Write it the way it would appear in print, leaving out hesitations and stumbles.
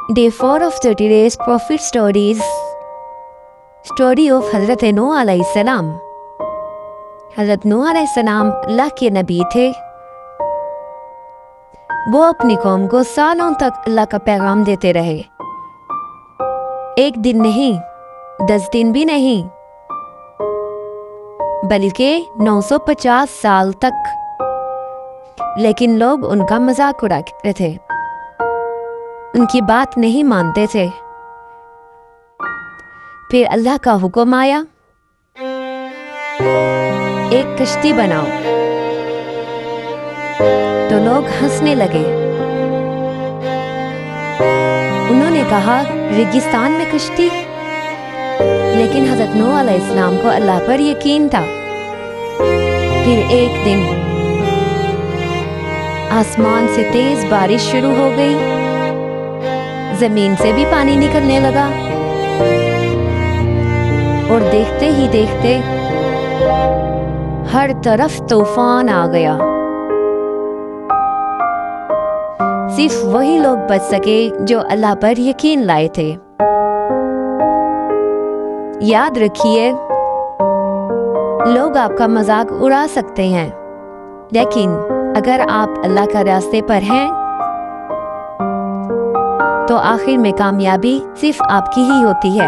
Day 4 of 30 days Prophet Stories. Story of Hazrat Nuh alayhi salam. हज़रत नूह अलैहिस्सलाम अल्लाह के नबी थे। वो अपनी कौम को सालों तक अल्लाह का पैगाम देते रहे। एक दिन नहीं, 10 दिन भी नहीं, बल्कि 950 साल तक। लेकिन लोग उनका मजाक उड़ाते थे, उनकी बात नहीं मानते थे। फिर अल्लाह का हुक्म आया, एक कश्ती बनाओ। तो लोग हंसने लगे। उन्होंने कहा, रेगिस्तान में कश्ती? लेकिन हज़रत नूह अलैहिस्सलाम को अल्लाह पर यकीन था। फिर एक दिन आसमान से तेज बारिश शुरू हो गई, जमीन से भी पानी निकलने लगा और देखते ही देखते हर तरफ तूफान आ गया। सिर्फ वही लोग बच सके जो अल्लाह पर यकीन लाए थे। याद रखिए, लोग आपका मजाक उड़ा सकते हैं, लेकिन अगर आप अल्लाह का रास्ते पर हैं तो आखिर में कामयाबी सिर्फ आपकी ही होती है।